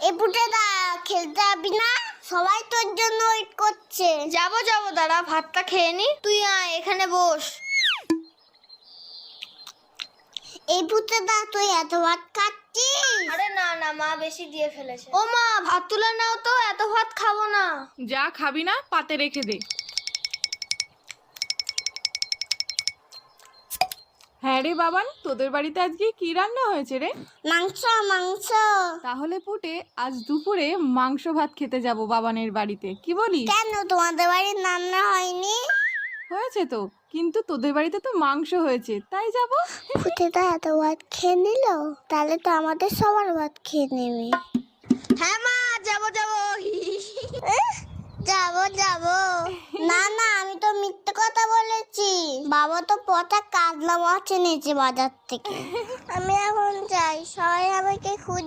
এই পুটেদা খেলতে যাবি না? সবাই তোর জন্য ওয়েট করছে। যাবো দাঁড়া, ভাতটা খেয়ে নি। তুই আয় এখানে বস। এই পুটেদা তুই এত ভাত খাচ্ছিস? আরে না মা বেশি দিয়ে ফেলেছে। ও মা, ভাত তুলে নাও তো, এত ভাত খাবো না। যা খাবি না পাতে রেখে দে। হ্যাঁ রে বাবান, তোদের বাড়িতে আজকে কি রান্না হয়েছে রে? মাংস মাংস। তাহলে পুটে আজ দুপুরে মাংস ভাত খেতে যাব বাবানের বাড়িতে, কি বলিস? কেন তোমাদের বাড়ির রান্না হয়নি? হয়েছে তো, কিন্তু তোদের বাড়িতে তো মাংস হয়েছে, তাই যাব। পুটেদা এত ভাত খেয়ে নিল, তাহলে তো আমাদের সবার ভাত খেয়ে নেবে। হ্যাঁ মা, যাবো যাবো না আমি তো মিথ্যে কথা বলেছি। বাবা তো পচা কাতলা মাছ এনেছে বাজার থেকে। আমি এখন যাই, সবাই আমাকে খুঁজে